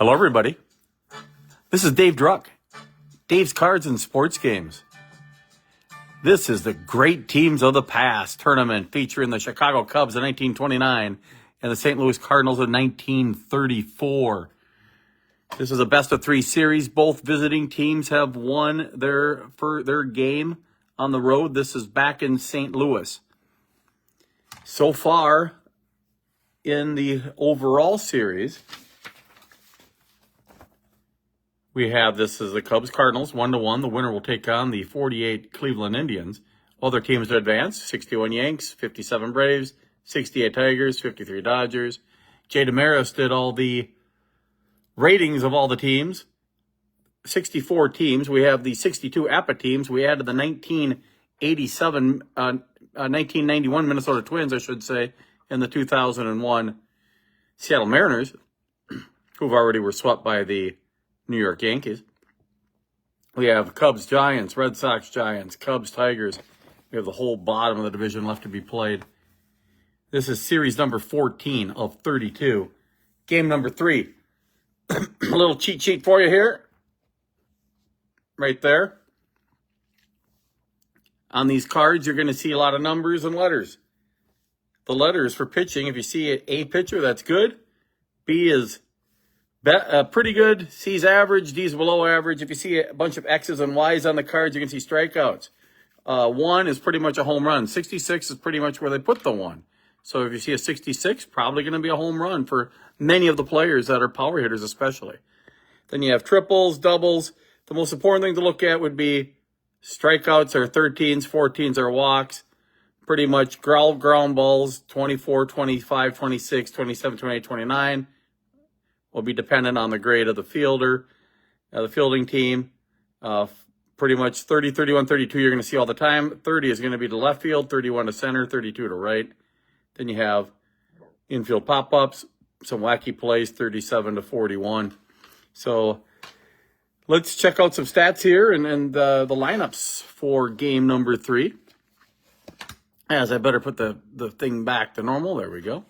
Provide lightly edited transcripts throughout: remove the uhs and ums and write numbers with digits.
Hello, everybody. This is Dave Druck, Dave's Cards and Sports Games. This is the Great Teams of the Past tournament featuring the Chicago Cubs in 1929 and the St. Louis Cardinals in 1934. This is a best-of-3 series. Both visiting teams have won their game on the road. This is back in St. Louis. So far, in the overall series, we have this is the Cubs-Cardinals, 1-1. The winner will take on the 48 Cleveland Indians. Other teams to advance, 61 Yanks, 57 Braves, 68 Tigers, 53 Dodgers. Jay Damaris did all the ratings of all the teams. 64 teams. We have the 62 APBA teams. We added the 1991 Minnesota Twins, I should say, and the 2001 Seattle Mariners, who've already were swept by the New York Yankees. We have Cubs, Giants, Red Sox, Giants, Cubs, Tigers. We have the whole bottom of the division left to be played. This is series number 14 of 32. Game number 3. A little cheat sheet for you here. Right there. On these cards, you're going to see a lot of numbers and letters. The letters for pitching, if you see A pitcher, that's good. B is pretty good. C is average. D is below average. If you see a bunch of X's and Y's on the cards, you can see strikeouts. 1 is pretty much a home run. 66 is pretty much where they put the 1. So if you see a 66, probably going to be a home run for many of the players that are power hitters especially. Then you have triples, doubles. The most important thing to look at would be strikeouts are 13s, 14s are walks. Pretty much ground balls, 24, 25, 26, 27, 28, 29. Will be dependent on the grade of the fielder, the fielding team. Pretty much 30, 31, 32 you're going to see all the time. 30 is going to be to left field, 31 to center, 32 to right. Then you have infield pop-ups, some wacky plays, 37 to 41. So let's check out some stats here and the lineups for game number 3. As I better put the thing back to normal. There we go.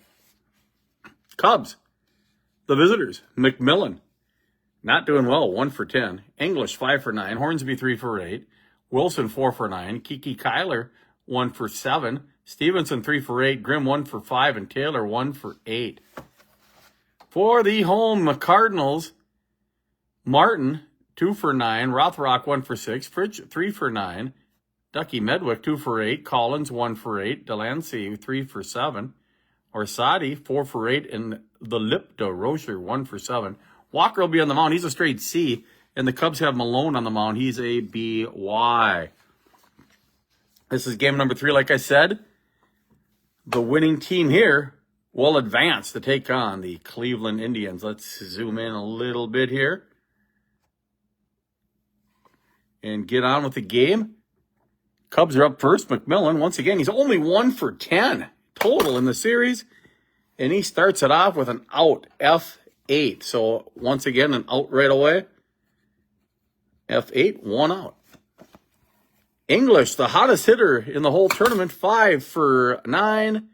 Cubs. The visitors, McMillan, not doing well, 1 for 10. English, 5 for 9. Hornsby, 3 for 8. Wilson, 4 for 9. Kiki Kyler, 1 for 7. Stevenson, 3 for 8. Grimm, 1 for 5. And Taylor, 1 for 8. For the home Cardinals, Martin, 2 for 9. Rothrock, 1 for 6. Fridge, 3 for 9. Ducky Medwick, 2 for 8. Collins, 1 for 8. Delancey, 3 for 7. Orsatti, 4 for 8, and the Lipto Rocher, 1 for 7. Walker will be on the mound. He's a straight C, and the Cubs have Malone on the mound. He's a BY. This is game number 3, like I said. The winning team here will advance to take on the Cleveland Indians. Let's zoom in a little bit here and get on with the game. Cubs are up first. McMillan, once again, he's only 1 for 10. Total in the series, and he starts it off with an out, F8. So once again, an out right away. F8, 1 out. English, the hottest hitter in the whole tournament, 5 for 9.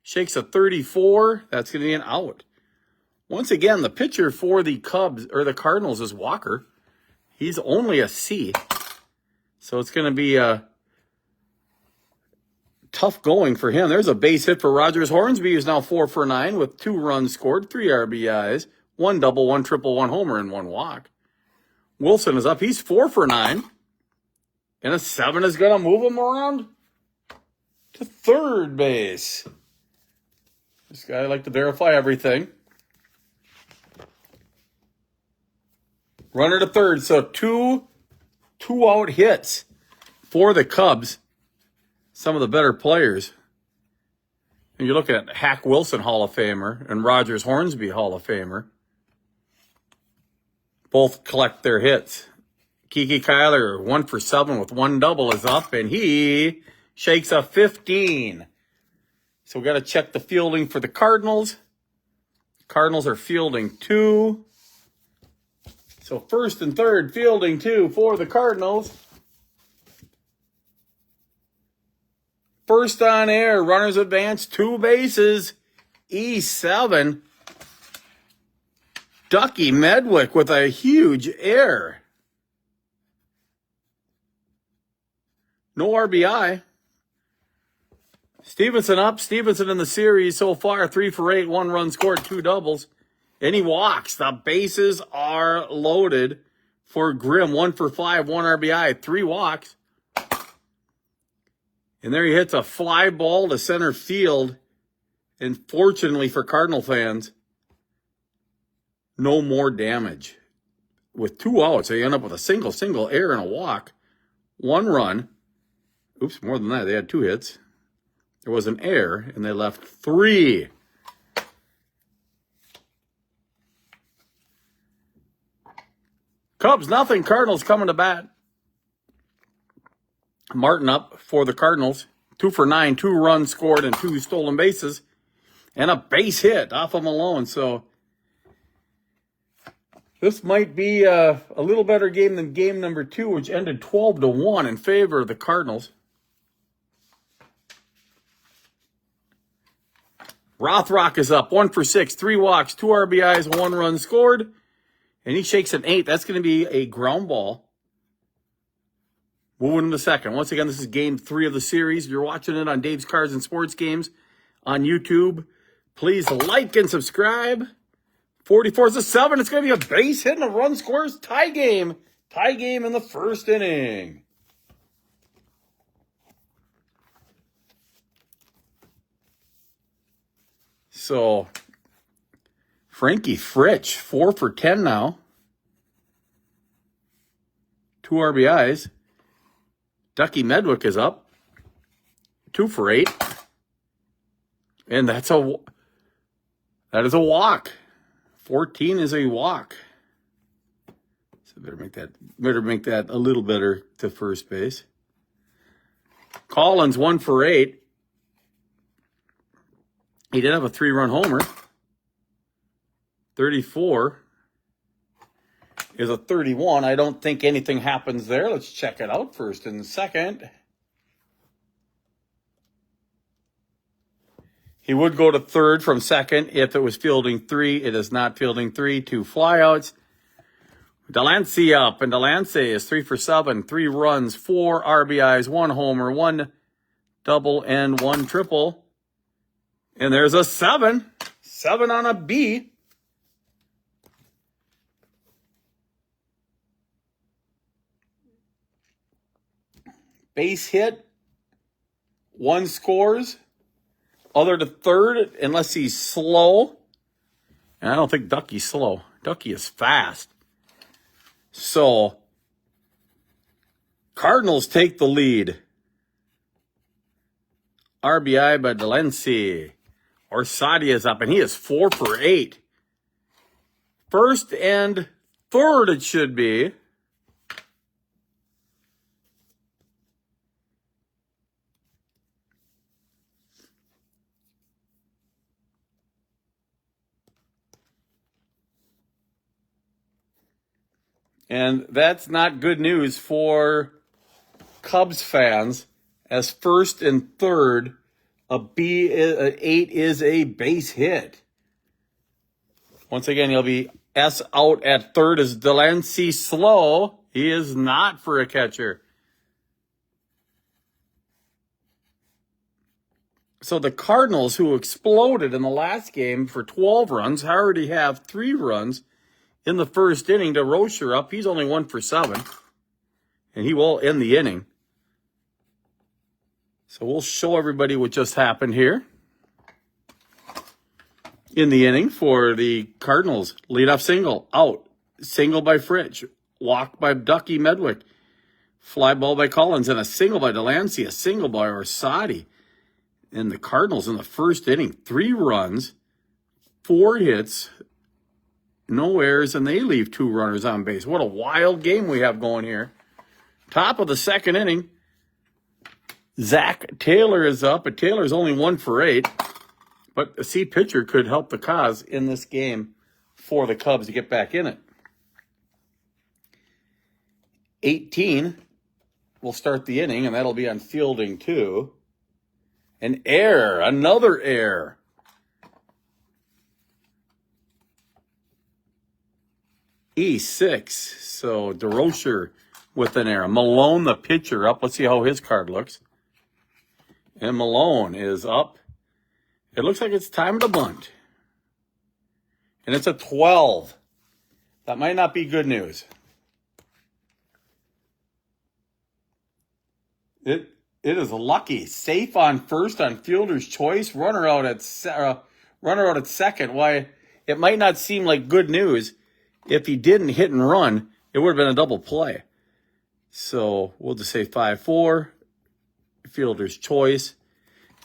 Shakes a 34. That's going to be an out. Once again, the pitcher for the Cubs, or the Cardinals, is Walker. He's only a C. So it's going to be a tough going for him. There's a base hit for Rogers. Hornsby is now 4 for 9 with 2 runs scored, 3 RBIs, 1 double, 1 triple, 1 homer, and 1 walk. Wilson is up. He's 4 for 9. And a 7 is going to move him around to third base. This guy like to verify everything. Runner to third. So two out hits for the Cubs. Some of the better players. And you look at Hack Wilson, Hall of Famer, and Rogers Hornsby, Hall of Famer. Both collect their hits. Kiki Kyler, 1 for 7 with 1 double is up, and he shakes a 15. So we got to check the fielding for the Cardinals. Cardinals are fielding 2. So first and third, fielding 2 for the Cardinals. First on air, runners advance, 2 bases, E7. Ducky Medwick with a huge error. No RBI. Stevenson up. Stevenson in the series so far, 3 for 8, 1 run scored, 2 doubles. And he walks. The bases are loaded for Grimm. 1 for 5, 1 RBI, 3 walks. And there he hits a fly ball to center field. And fortunately for Cardinal fans, no more damage. With 2 outs, they end up with a single error and a walk. 1 run. Oops, more than that. They had 2 hits. There was an error, and they left 3. Cubs, nothing. Cardinals coming to bat. Martin up for the Cardinals. 2 for 9, 2 runs scored, and 2 stolen bases. And a base hit off of Malone. So this might be a little better game than game number 2, which ended 12-1 in favor of the Cardinals. Rothrock is up, 1 for 6, 3 walks, 2 RBIs, 1 run scored. And he shakes an 8. That's going to be a ground ball. Moving to second. Once again, this is game 3 of the series. You're watching it on Dave's Cards and Sports Games on YouTube. Please like and subscribe. 44-7. It's going to be a base hit and a run scores tie game. Tie game in the first inning. So, Frankie Fritch, 4 for 10 now. 2 RBIs. Ducky Medwick is up. 2 for 8. And that is a walk. 14 is a walk. So better make that a little better to first base. Collins, 1 for 8. He did have a 3-run homer. 34 is a 31. I don't think anything happens there. Let's check it out first and second. He would go to third from second if it was fielding 3. It is not fielding 3. 2 flyouts. Delancey up, and Delancey is 3 for 7. 3 runs, 4 RBIs, 1 homer, 1 double, and 1 triple. And there's a 7. 7 on a B. Base hit. 1 scores. Other to third, unless he's slow. And I don't think Ducky's slow. Ducky is fast. So, Cardinals take the lead. RBI by Delancey. Orsatti is up, and he is 4 for 8. First and third it should be. And that's not good news for Cubs fans, as first and third, a 8 is a base hit. Once again, he'll be S out at third. Is Delancey slow? He is not for a catcher. So the Cardinals, who exploded in the last game for 12 runs, already have 3 runs in the first inning. To Rocher up. He's only 1 for 7. And he will end the inning. So we'll show everybody what just happened here. In the inning for the Cardinals. Leadoff single. Out. Single by Fritch. Walk by Ducky Medwick. Fly ball by Collins. And a single by Delancey. A single by Orsatti. And the Cardinals in the first inning. 3 runs. 4 hits. No errors, and they leave 2 runners on base. What a wild game we have going here. Top of the second inning. Zach Taylor is up, but Taylor's only 1 for 8. But a C pitcher could help the cause in this game for the Cubs to get back in it. 18 will start the inning, and that'll be on fielding 2. An error, another error. E6. So DeRocher with an error. Malone, the pitcher, up. Let's see how his card looks. And Malone is up. It looks like it's time to bunt. And it's a 12. That might not be good news. It is lucky. Safe on first on fielder's choice. Runner out at second. Why, it might not seem like good news. If he didn't hit and run, it would have been a double play. So we'll just say 5-4. Fielder's choice.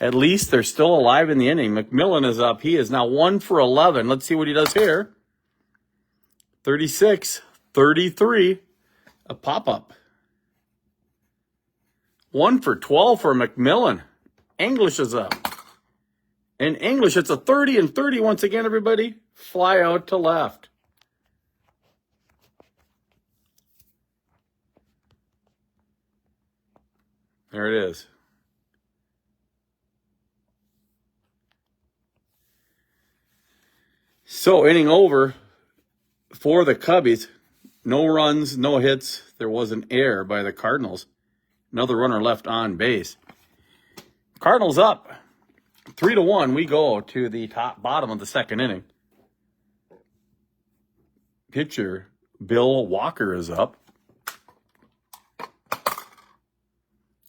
At least they're still alive in the inning. McMillan is up. He is now 1 for 11. Let's see what he does here. 36, 33. A pop-up. 1 for 12 for McMillan. English is up. And English, it's a 30 and 30 once again, everybody. Fly out to left. There it is. So, inning over for the Cubbies. No runs, no hits. There was an error by the Cardinals. Another runner left on base. Cardinals up 3-1. We go to the bottom of the second inning. Pitcher Bill Walker is up.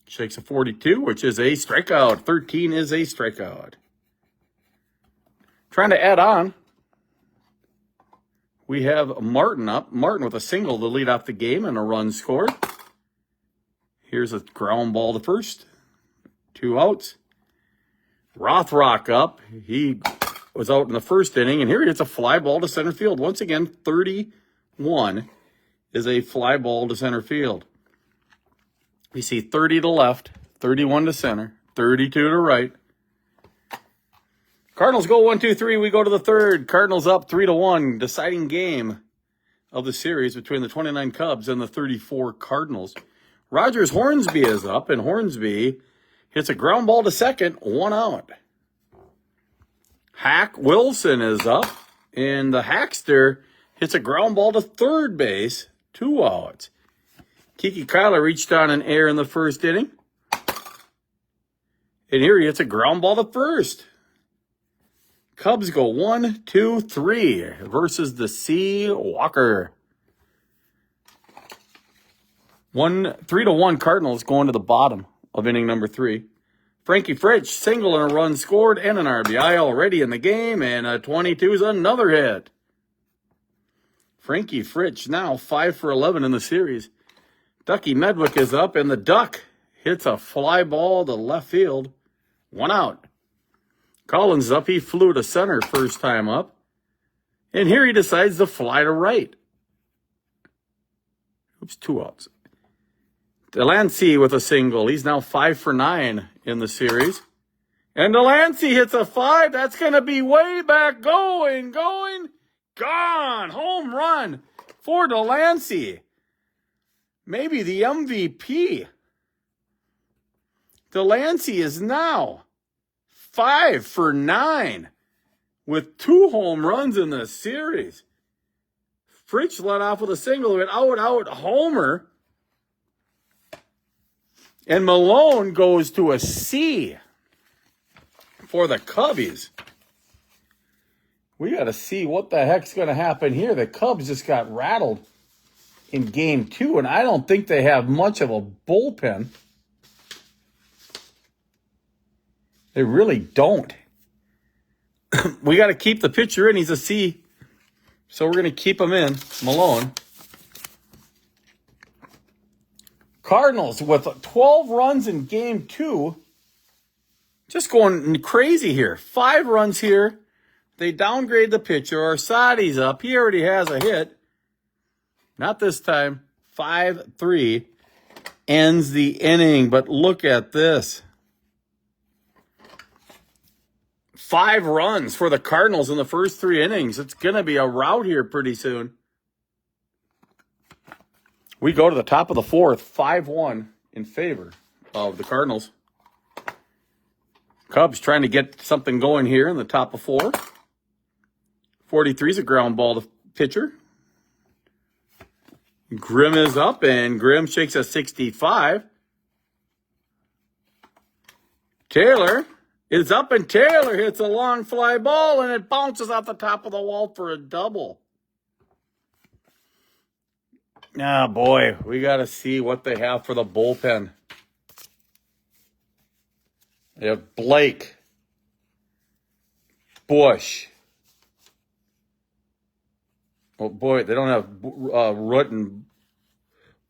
Shakes a 42, which is a strikeout. 13 is a strikeout. Trying to add on. We have Martin up. Martin with a single to lead off the game and a run scored. Here's a ground ball to first. 2 outs. Rothrock up. He was out in the first inning, and here he hits a fly ball to center field. Once again, 31 is a fly ball to center field. We see 30 to left, 31 to center, 32 to right. Cardinals go 1-2-3. We go to the third. Cardinals up 3-1. Deciding game of the series between the 29 Cubs and the 34 Cardinals. Rogers Hornsby is up, and Hornsby hits a ground ball to second, 1 out. Hack Wilson is up, and the Hackster hits a ground ball to third base, 2 outs. Kiki Kyler reached on an error in the first inning. And here he hits a ground ball to first. Cubs go 1-2-3 versus the C. Walker. 3-1 Cardinals going to the bottom of inning number 3. Frankie Fritch, single and a run scored and an RBI already in the game, and a 22 is another hit. Frankie Fritch now 5 for 11 in the series. Ducky Medwick is up, and the Duck hits a fly ball to left field. 1 out. Collins is up. He flew to center first time up. And here he decides to fly to right. Oops, 2 outs. Delancey with a single. He's now 5 for 9 in the series. And Delancey hits a 5. That's going to be way back. Going. Gone. Home run for Delancey. Maybe the MVP. Delancey is now 5 for 9 with 2 home runs in the series. Fritch led off with a single, an out homer. And Malone goes to a C for the Cubbies. We got to see what the heck's going to happen here. The Cubs just got rattled in game 2, and I don't think they have much of a bullpen. They really don't. We got to keep the pitcher in. He's a C. So we're going to keep him in, Malone. Cardinals with 12 runs in game 2. Just going crazy here. 5 runs here. They downgrade the pitcher. Arsadi's up. He already has a hit. Not this time. 5-3 ends the inning. But look at this. 5 runs for the Cardinals in the first 3 innings. It's going to be a rout here pretty soon. We go to the top of the 4th, 5-1 in favor of the Cardinals. Cubs trying to get something going here in the top of 4. 43 is a ground ball to pitcher. Grimm is up, and Grimm shakes a 65. Taylor is up, and Taylor hits a long fly ball, and it bounces off the top of the wall for a double. Ah, boy, we got to see what they have for the bullpen. They have Blake, Bush. Oh, boy, they don't have Root and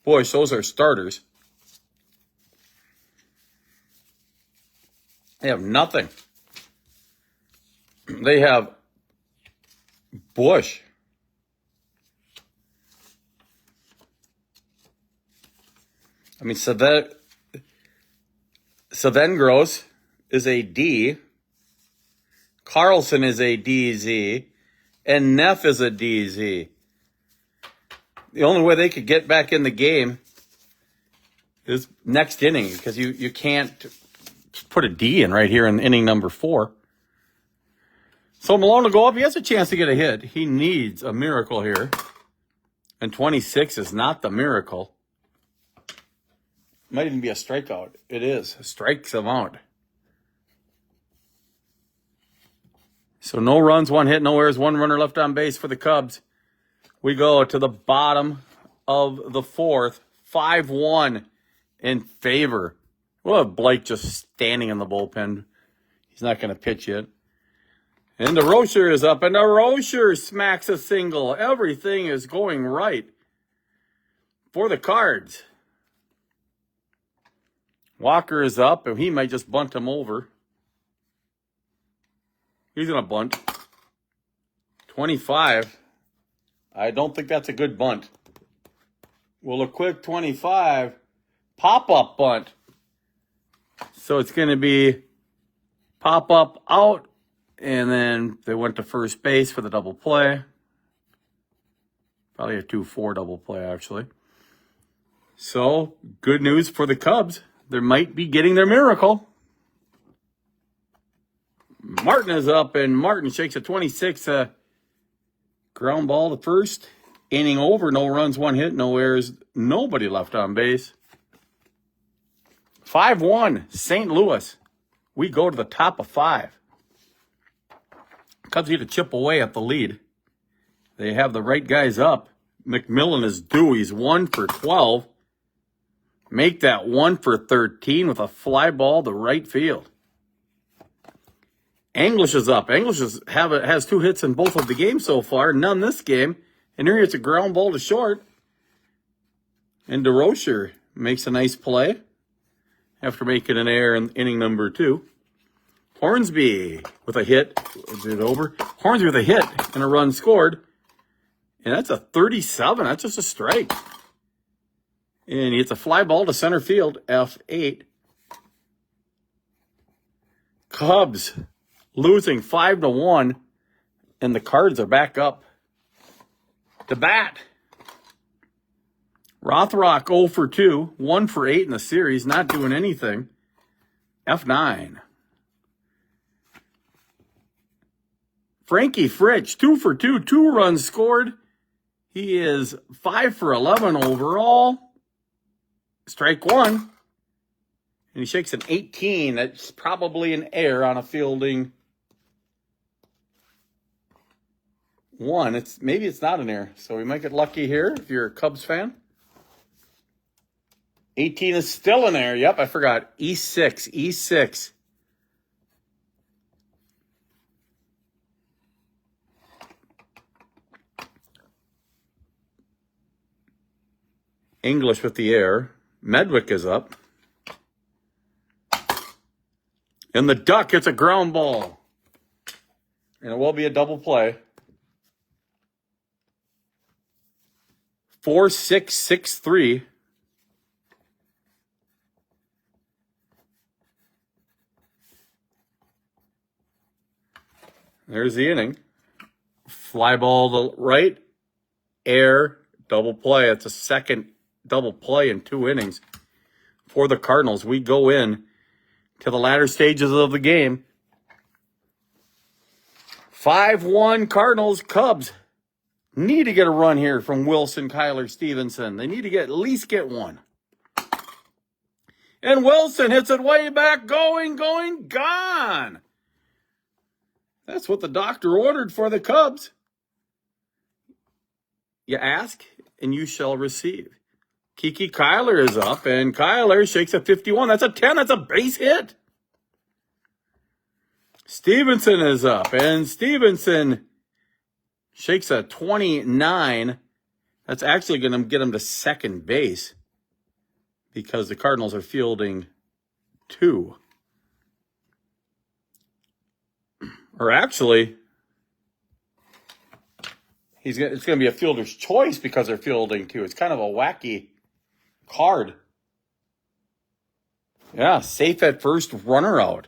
Bush. Those are starters. They have nothing. They have Bush. I mean, so then Gross is a D. Carlson is a DZ. And Neff is a DZ. The only way they could get back in the game is next inning, because you can't put a D in right here in inning number 4. So Malone will go up. He has a chance to get a hit. He needs a miracle here. And 26 is not the miracle. Might even be a strikeout. It is. Strikes him out. So no runs, 1 hit, no errors, 1 runner left on base for the Cubs. We go to the bottom of the 4th. 5-1 in favor. We'll have Blake just standing in the bullpen. He's not going to pitch yet. And the Rocher is up, and the Rocher smacks a single. Everything is going right for the Cards. Walker is up, and he might just bunt him over. He's going to bunt. 25. I don't think that's a good bunt. Well, a quick 25. Pop-up bunt. So it's going to be pop-up out. And then they went to first base for the double play. Probably a 2-4 double play, actually. So, good news for the Cubs. They might be getting their miracle. Martin is up, and Martin shakes a 26 ground ball to first. Inning over, no runs, 1 hit, no errors, nobody left on base. 5-1, St. Louis. We go to the top of 5. Cubs need to chip away at the lead. They have the right guys up. McMillan is due. He's 1 for 12. Make that 1 for 13 with a fly ball to right field. English is up. English has 2 hits in both of the games so far, none this game. And here it's a ground ball to short. And DeRocher makes a nice play after making an error in inning number 2. Hornsby with a hit. Is it over? Hornsby with a hit and a run scored. And that's a 37. That's just a strike. And he hits a fly ball to center field, F8. Cubs losing 5-1, and the Cards are back up to bat. Rothrock 0 for 2, 1 for 8 in the series, not doing anything. F9. Frankie Fritch, 2 for 2, 2 runs scored. He is 5 for 11 overall. Strike 1. And he shakes an 18. That's probably an error on a fielding 1. Maybe it's not an error. So we might get lucky here if you're a Cubs fan. 18 is still an error. Yep, I forgot. E6. E6. English with the error. Medwick is up. And the Duck hits a ground ball. And it will be a double play. 4-6-6-3. There's the inning. Fly ball to right. Air. Double play. It's a second double play in 2 innings for the Cardinals. We go in to the latter stages of the game. 5-1 Cardinals. Cubs Need to get a run here from Wilson, Kyler, Stevenson. They need to at least get one. And Wilson hits it way back, going, gone. That's what the doctor ordered for the Cubs. You ask, and you shall receive. Kiki Kyler is up, and Kyler shakes a 51. That's a 10. That's a base hit. Stevenson is up, and Stevenson shakes a 29. That's actually going to get him to second base because the Cardinals are fielding 2. Or actually, it's going to be a fielder's choice because they're fielding 2. It's kind of a wacky card. Yeah, safe at first, runner out.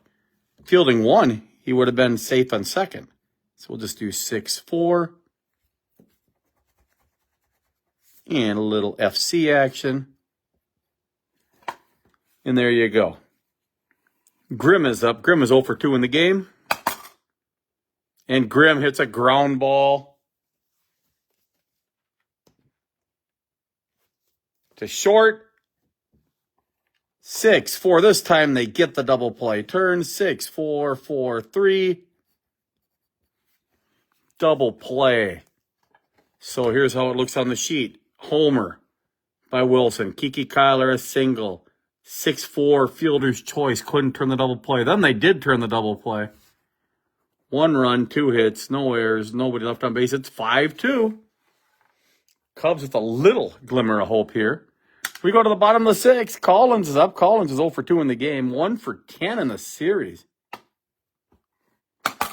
Fielding 1, he would have been safe on second. So we'll just do 6-4. And a little FC action. And there you go. Grimm is up. Grimm is 0 for 2 in the game. And Grimm hits a ground ball to short. 6-4. This time they get the double play. Turn 6-4, 4-3. Double play. So here's how it looks on the sheet. Homer by Wilson. Kiki Kyler a single. 6-4 fielder's choice. Couldn't turn the double play. Then they did turn the double play. 1 run, 2 hits, no errors, nobody left on base. It's 5-2. Cubs with a little glimmer of hope here. We go to the bottom of the 6th. Collins is up. Collins is 0 for 2 in the game. 1 for 10 in the series. And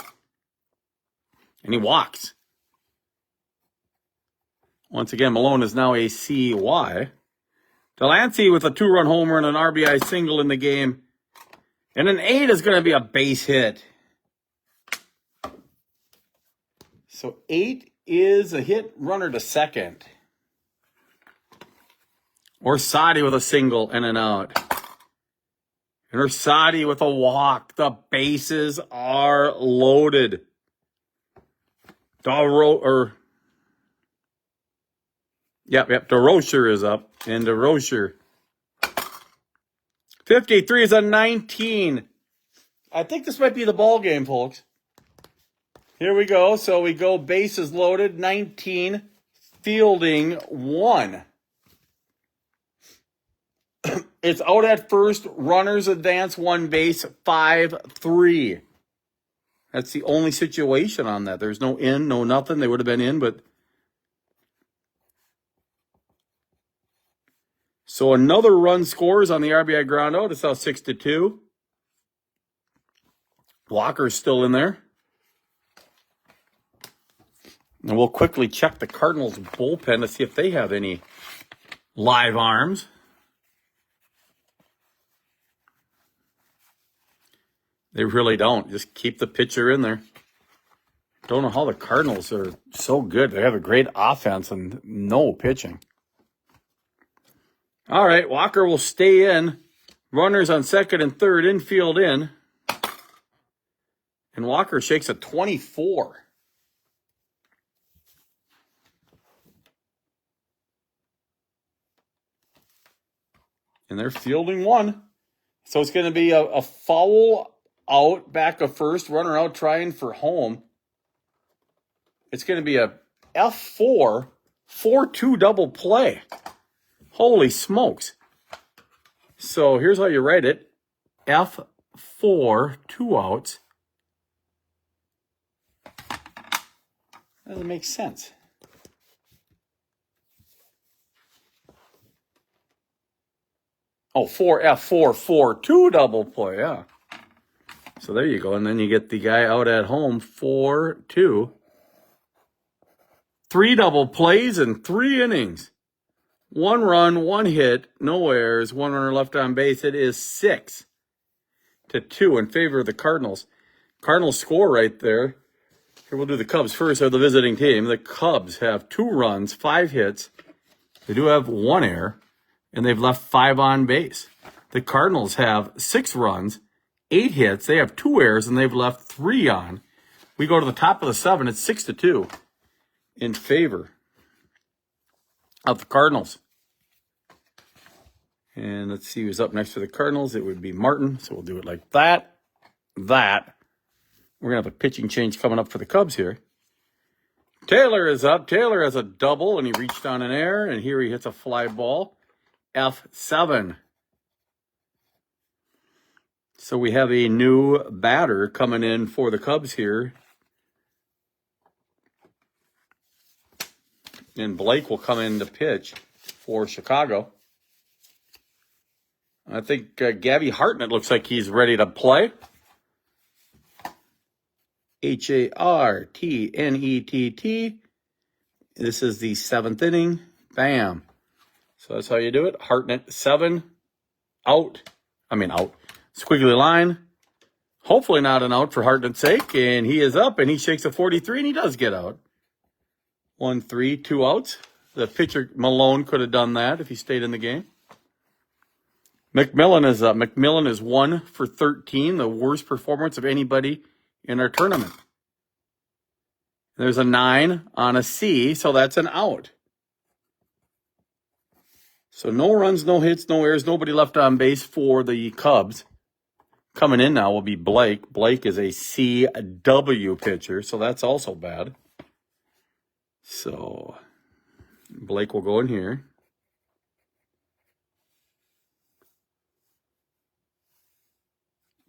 he walks. Once again, Malone is now a CY. Delancey with a 2-run homer and an RBI single in the game. And an 8 is going to be a base hit. So 8 is a hit runner to second. Orsatti with a single and an out. And Orsatti with a walk. The bases are loaded. DeRocher is up. And DeRocher. 53 is a 19. I think this might be the ball game, folks. Here we go. So we go bases loaded, 19, fielding 1. It's out at first, runners advance 1 base, 5-3. That's the only situation on that. There's no in, no nothing. They would have been in, but... So another run scores on the RBI ground out. It's now 6-2. Walker's still in there. And we'll quickly check the Cardinals bullpen to see if they have any live arms. They really don't. Just keep the pitcher in there. Don't know how the Cardinals are so good. They have a great offense and no pitching. All right, Walker will stay in. Runners on second and third, infield in. And Walker shakes a 24. And they're fielding 1. So it's going to be a foul out, back of first, runner out trying for home. It's going to be a F4, 4-2 double play. Holy smokes. So here's how you write it. F4, 2 outs. That doesn't make sense. Oh, 4F4, 4-2 double play, yeah. So there you go. And then you get the guy out at home, 4-2. 3 double plays in 3 innings. 1 run, 1 hit, no errors, 1 runner left on base. It is 6-2 in favor of the Cardinals. Cardinals score right there. Here, we'll do the Cubs first. They're the visiting team. The Cubs have 2 runs, 5 hits. They do have 1 error. And they've left 5 on base. The Cardinals have 6 runs, 8 hits. They have 2 errors, and they've left 3 on. We go to the top of the 7. It's 6-2. in favor of the Cardinals. And let's see who's up next for the Cardinals. It would be Martin. So we'll do it like that. That. We're going to have a pitching change coming up for the Cubs here. Taylor is up. Taylor has a double, and he reached on an air, and here he hits a fly ball. F7. So we have a new batter coming in for the Cubs here. And Blake will come in to pitch for Chicago. I think Gabby Hartnett looks like he's ready to play. Hartnett. This is the 7th inning. Bam. So that's how you do it. Hartnett 7. Out. Squiggly line. Hopefully not an out for Hartnett's sake. And he is up and he shakes a 43 and he does get out. 1-3, 2 outs. The pitcher Malone could have done that if he stayed in the game. McMillan is up. McMillan is 1 for 13, the worst performance of anybody in our tournament. There's a 9 on a C, so that's an out. So no runs, no hits, no errors, nobody left on base for the Cubs. Coming in now will be Blake. Blake is a CW pitcher, so that's also bad. So Blake will go in here.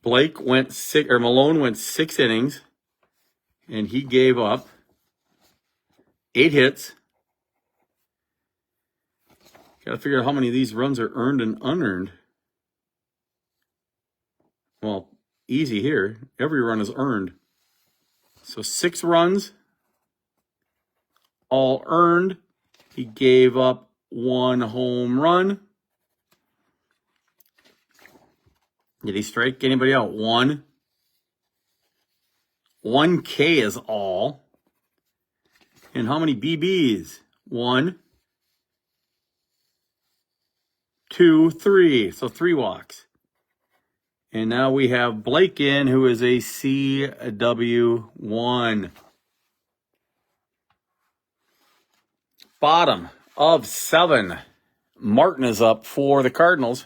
Malone went 6 innings, and he gave up 8 hits. Got to figure out how many of these runs are earned and unearned. Well, easy here. Every run is earned. So 6 runs, all earned. He gave up 1 home run. Did he strike anybody out? 1. 1K is all. And how many BBs? 1, 2, 3. So 3 walks. And now we have Blake in, who is a CW1. Bottom of 7. Martin is up for the Cardinals.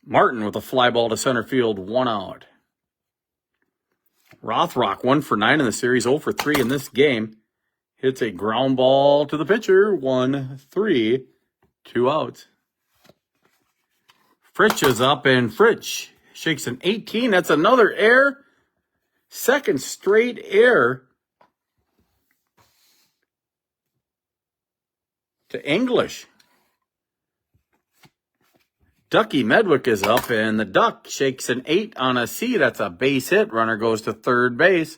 Martin with a fly ball to center field, 1 out. Rothrock 1 for 9 in the series, 0 for 3 in this game. Hits a ground ball to the pitcher, 1-3, 2 outs. Fritsch is up, and Fritsch shakes an 18. That's another error. Second straight error to English. Ducky Medwick is up, and the Duck shakes an 8 on a C. That's a base hit. Runner goes to third base.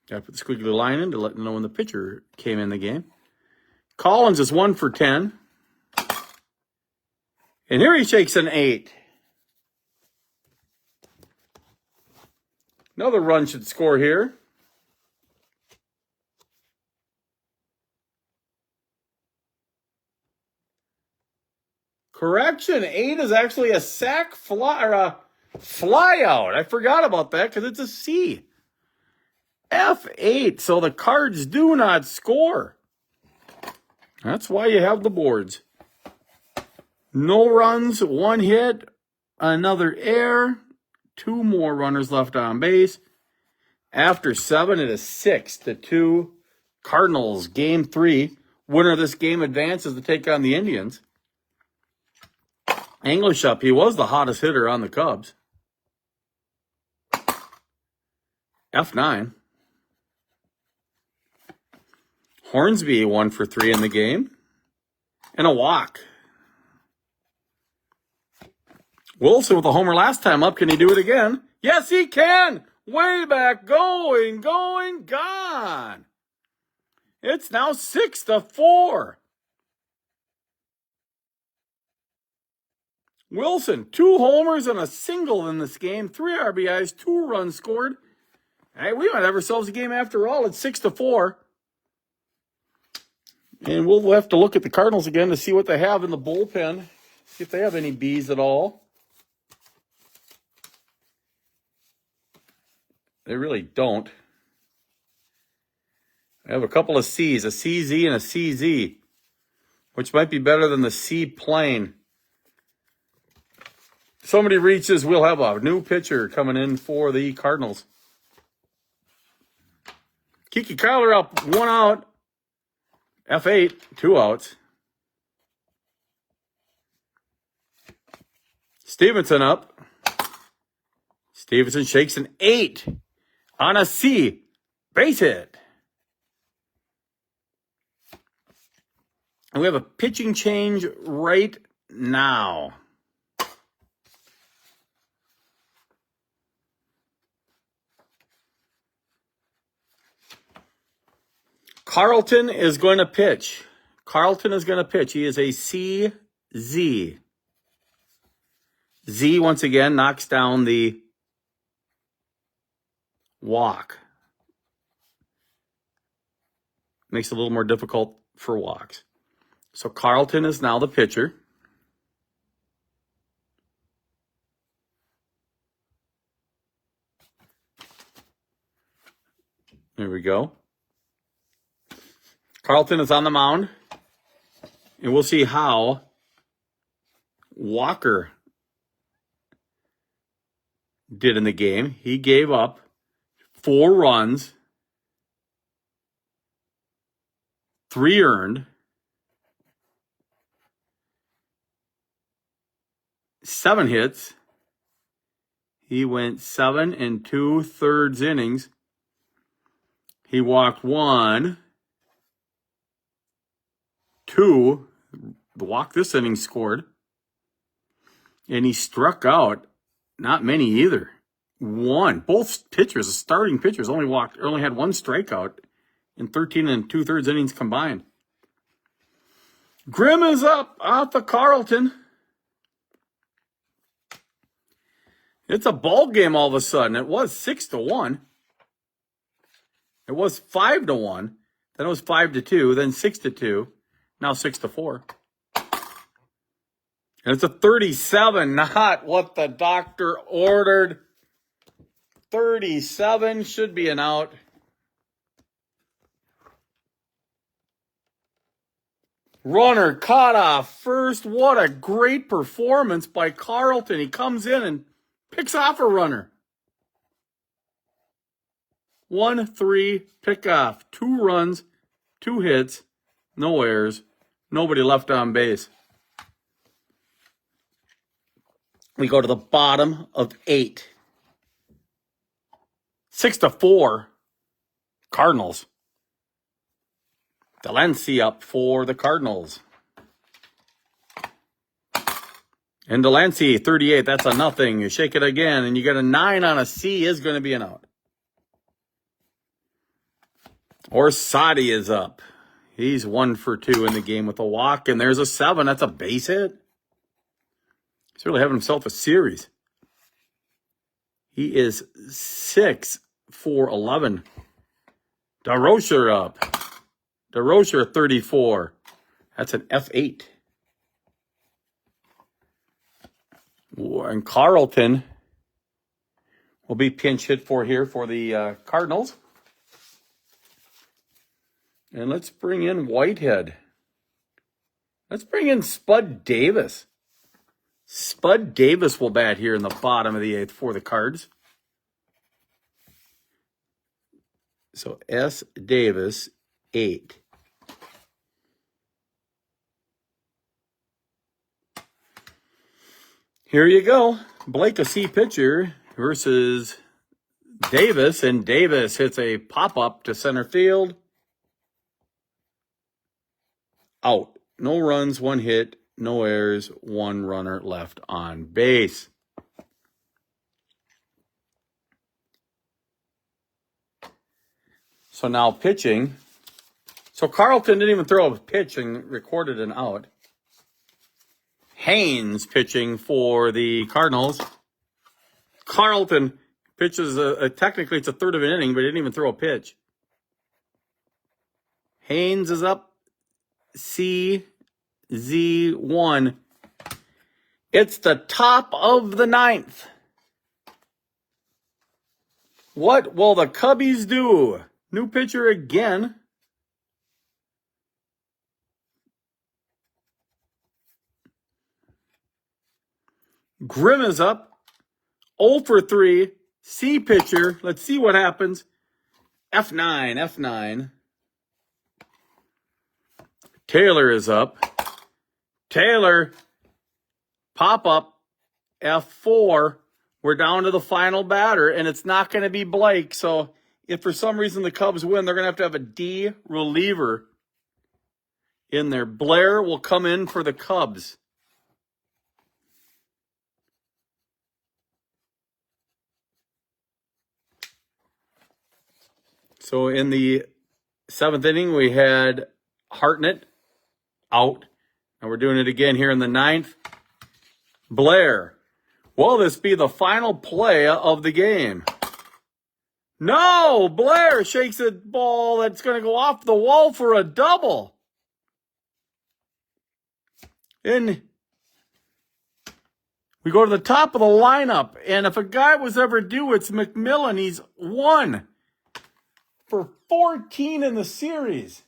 Got to put the squiggly line in to let them know when the pitcher came in the game. Collins is 1 for 10. And here he shakes an 8. Another run should score here. Correction, 8 is actually a sac fly, or a fly out. I forgot about that because it's a C. F8, so the Cards do not score. That's why you have the boards. No runs, 1 hit, another error, 2 more runners left on base. After 7, it is 6-2. Cardinals, game 3. Winner of this game advances to take on the Indians. English up. He was the hottest hitter on the Cubs. F9. Hornsby 1 for 3 in the game. And a walk. Wilson with a homer last time up. Can he do it again? Yes, he can. Way back. Going, gone. It's now 6-4. Wilson, 2 homers and a single in this game. 3 RBIs, 2 runs scored. Hey, we might have ourselves a game after all. It's 6-4. And we'll have to look at the Cardinals again to see what they have in the bullpen. See if they have any Bs at all. They really don't. I have a couple of C's, a CZ and a CZ, which might be better than the C plane. Somebody reaches, we'll have a new pitcher coming in for the Cardinals. Kiki Kyler up, 1 out. F8, 2 outs. Stevenson up. Stevenson shakes an 8 on a C. Base hit. And we have a pitching change right now. Carlton is going to pitch. Carlton is going to pitch. He is a CZ. Z, once again, knocks down the walk. Makes it a little more difficult for walks. So Carlton is now the pitcher. There we go. Carlton is on the mound. And we'll see how Walker did in the game. He gave up 4 runs, 3 earned, 7 hits. He went 7 2/3 innings. He walked 1, 2. The walk this inning scored. And he struck out not many either. 1. Both pitchers, the starting pitchers, only had 1 strikeout in 13 2/3 innings combined. Grimm is up off of Carlton. It's a ball game all of a sudden. It was 6-1. It was 5-1. Then it was 5-2. Then 6-2. Now 6-4. And it's a 37, not what the doctor ordered. 37 should be an out. Runner caught off first. What a great performance by Carlton. He comes in and picks off a runner. 1-3 pickoff. 2 runs, 2 hits, no errors, nobody left on base. We go to the bottom of 8. 6-4, Cardinals. Delancey up for the Cardinals. And Delancey, 38, that's a nothing. You shake it again, and you get a 9 on a C is going to be an out. Orsatti is up. He's 1 for 2 in the game with a walk, and there's a 7. That's a base hit. He's really having himself a series. He is 6 for 11. DeRocher up. DeRocher, 34. That's an F8. And Carlton will be pinch hit for here for the Cardinals. And let's bring in Whitehead. Let's bring in Spud Davis. Spud Davis will bat here in the bottom of the 8th for the Cards. So S. Davis, 8. Here you go. Blake, a C pitcher versus Davis. And Davis hits a pop-up to center field. Out. No runs, 1 hit. No errors, 1 runner left on base. So now pitching. So Carlton didn't even throw a pitch and recorded an out. Haynes pitching for the Cardinals. Carlton pitches, technically it's a 1/3 of an inning, but he didn't even throw a pitch. Haynes is up. CZ1. It's the top of the 9th. What will the Cubbies do? New pitcher again. Grimm is up. 0 for 3. C pitcher. Let's see what happens. F9, F9. Taylor is up. Taylor, pop up. F4. We're down to the final batter, and it's not going to be Blake. So if for some reason the Cubs win, they're going to have a D reliever in there. Blair will come in for the Cubs. So in the 7th inning, we had Hartnett out. And we're doing it again here in the 9th. Blair. Will this be the final play of the game? No! Blair shakes a ball that's going to go off the wall for a double. And we go to the top of the lineup. And if a guy was ever due, it's McMillan. He's 1 for 14 in the series.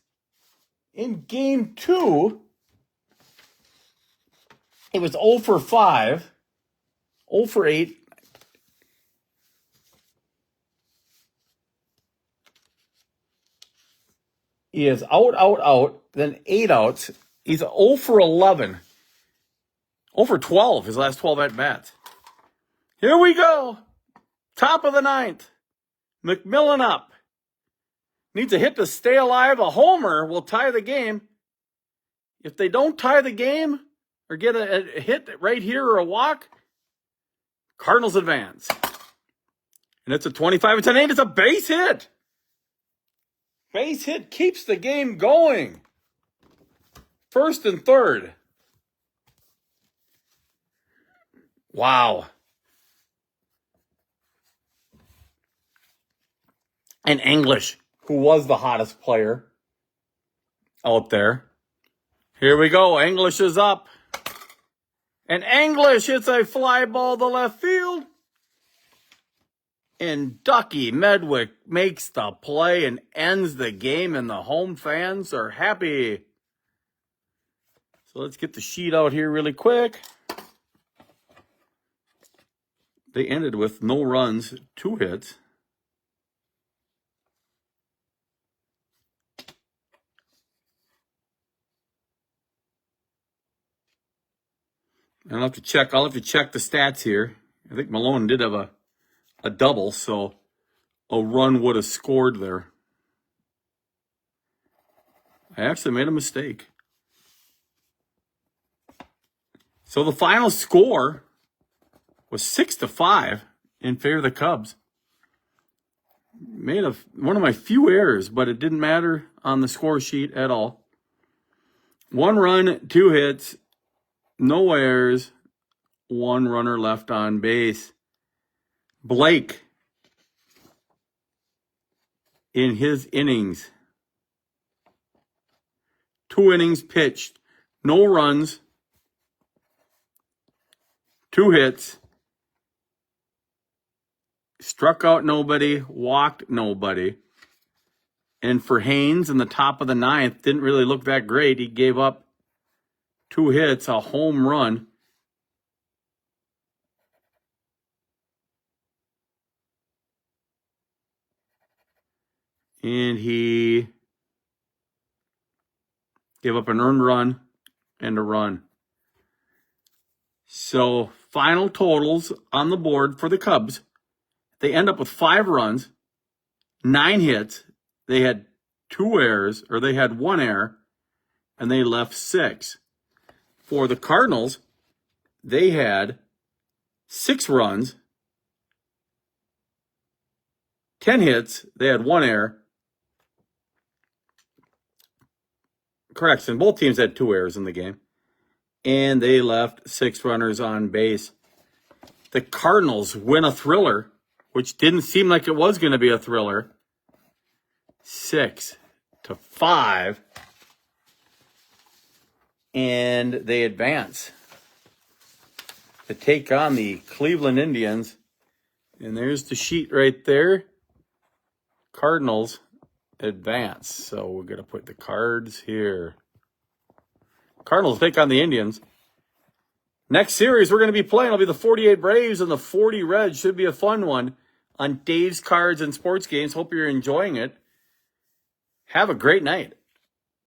In game 2, it was 0 for 5, 0 for 8. He is out, then 8 outs. He's 0 for 11, 0 for 12, his last 12 at-bats. Here we go. Top of the 9th. McMillan up. Needs a hit to stay alive. A homer will tie the game. If they don't tie the game or get a hit right here or a walk, Cardinals advance. And it's a 25 and 10-8. It's a base hit. Base hit keeps the game going. 1st and 3rd. Wow. And English, who was the hottest player out there. Here we go. English is up. And English hits a fly ball to left field. And Ducky Medwick makes the play and ends the game, and the home fans are happy. So let's get the sheet out here really quick. They ended with no runs, 2 hits. I'll have to check the stats here. I think Malone did have a double, so a run would have scored there. I actually made a mistake. So the final score was 6-5 in favor of the Cubs. Made one of my few errors, but it didn't matter on the score sheet at all. 1 run, 2 hits, no errors, 1 runner left on base. Blake, in his innings, 2 innings pitched, no runs, 2 hits, struck out nobody, walked nobody. And for Haynes in the top of the 9th, didn't really look that great. He gave up 2 hits, a home run. And he gave up an earned run and a run. So final totals on the board for the Cubs. They end up with 5 runs, 9 hits. They had 2 errors, or they had 1 error, and they left 6. For the Cardinals, they had 6 runs, 10 hits. They had 1 error. Correction, both teams had 2 errors in the game. And they left 6 runners on base. The Cardinals win a thriller, which didn't seem like it was going to be a thriller. 6-5. And they advance to take on the Cleveland Indians. And there's the sheet right there. Cardinals advance. So we're going to put the Cards here. Cardinals take on the Indians. Next series we're going to be playing will be the 48 Braves and the 40 Reds. Should be a fun one on Dave's Cards and Sports Games. Hope you're enjoying it. Have a great night.